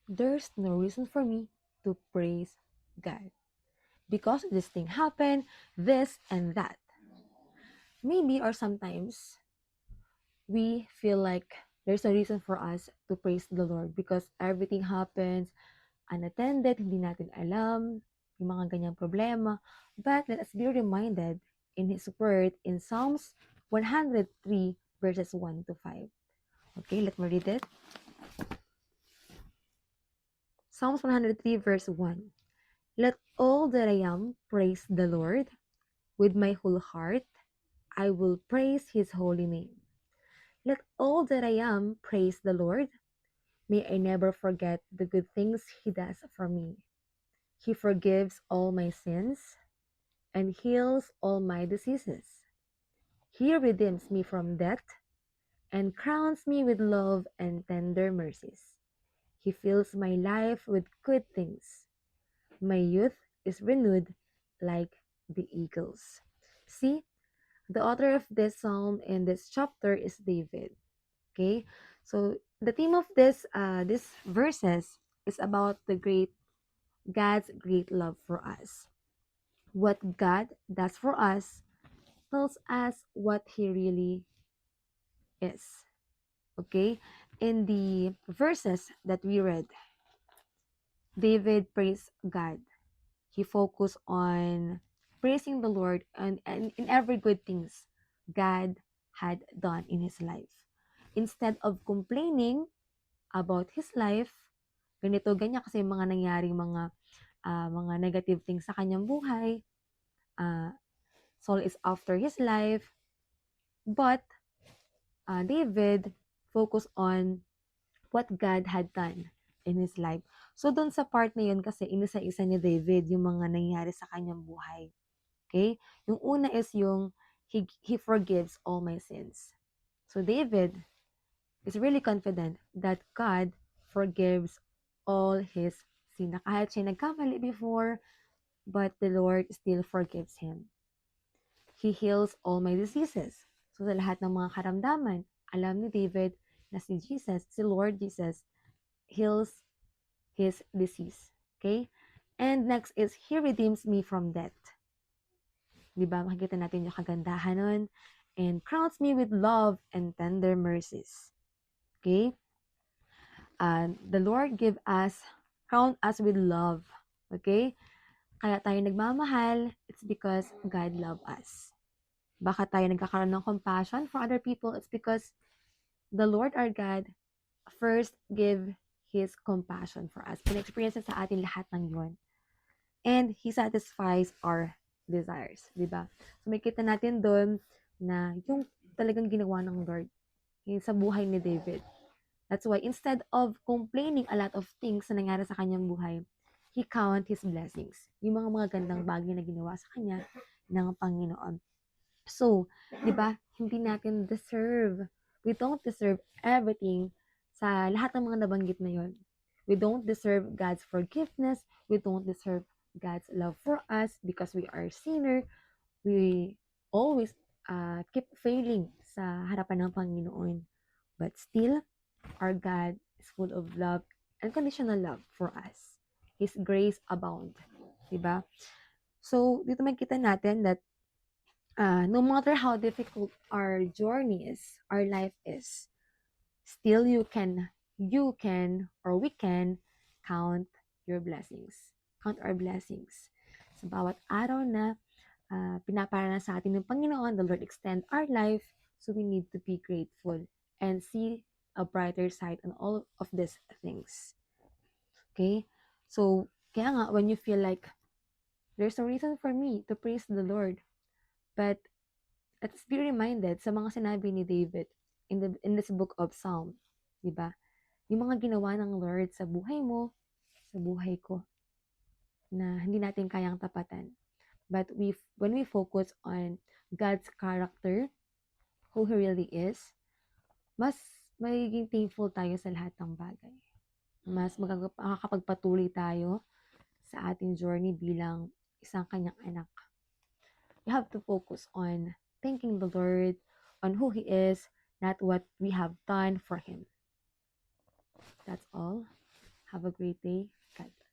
there's no reason for me to praise God. Because this thing happened, this and that. Maybe or sometimes we feel like there's a reason for us to praise the Lord because everything happens unattended, hindi natin alam, yung mga ganyang problema. But let us be reminded in His Word in Psalms 103 verses 1 to 5. Okay, let me read it. Psalms 103 verse 1. Let all that I am praise the Lord. With my whole heart, I will praise His holy name. Let all that I am praise the Lord. May I never forget the good things He does for me. He forgives all my sins and heals all my diseases. He redeems me from death and crowns me with love and tender mercies. He fills my life with good things. My youth is renewed like the eagles. See, the author of this psalm in this chapter is David. Okay, so the theme of this verses is about the great God's great love for us. What God does for us tells us what He really is. Okay, in the verses that we read, David praised God. He focused on praising the Lord and in every good things God had done in his life. Instead of complaining about his life, ganito, ganyan kasi mga nangyaring mga negative things sa kanyang buhay. Saul is after his life, but David focused on what God had done in his life. So, doon sa part na yun kasi inisa-isa ni David yung mga nangyari sa kanyang buhay. Okay? Yung una is yung he forgives all my sins. So, David is really confident that God forgives all his sin. Na kahit siya nagkamali before, but the Lord still forgives him. He heals all my diseases. So, sa lahat ng mga karamdaman, alam ni David na si Jesus, si Lord Jesus, heals his disease. Okay? And next is, He redeems me from death. Diba? Makikita natin yung kagandahan nun. And crowns me with love and tender mercies. Okay? The Lord crown us with love. Okay? Kaya tayo nagmamahal, it's because God love us. Baka tayo nagkakaroon ng compassion for other people, it's because the Lord our God first give His compassion for us. Pina-experience sa atin lahat ng yun. And He satisfies our desires. Diba? So, may kita natin doon na yung talagang ginawa ng Lord yung sa buhay ni David. That's why instead of complaining a lot of things na nangyari sa kanyang buhay, he count his blessings. Yung mga gandang bagay na ginawa sa kanya ng Panginoon. So, di ba, hindi natin deserve, we don't deserve everything sa lahat ng mga nabanggit na yon. We don't deserve God's forgiveness. We don't deserve God's love for us because we are sinner. We always keep failing sa harapan ng Panginoon. But still, our God is full of love, unconditional love for us. His grace abound. Diba? So, dito makikita natin that no matter how difficult our journey is, our life is, still or we can count your blessings. Count our blessings. Sa bawat araw na pinaparanas sa atin ng Panginoon, the Lord extend our life, so we need to be grateful and see a brighter side on all of these things. Okay? So, kaya nga, when you feel like there's a reason for me to praise the Lord, but let's be reminded sa mga sinabi ni David in this book of Psalm, di ba? Yung mga ginawa ng Lord sa buhay mo, sa buhay ko, na hindi natin kayang tapatan. But when we focus on God's character, who He really is, mas magiging thankful tayo sa lahat ng bagay. Mas makakapagpatuloy tayo sa ating journey bilang isang kanyang anak. You have to focus on thanking the Lord, on who He is, not what we have done for Him. That's all. Have Have a great day. God bless.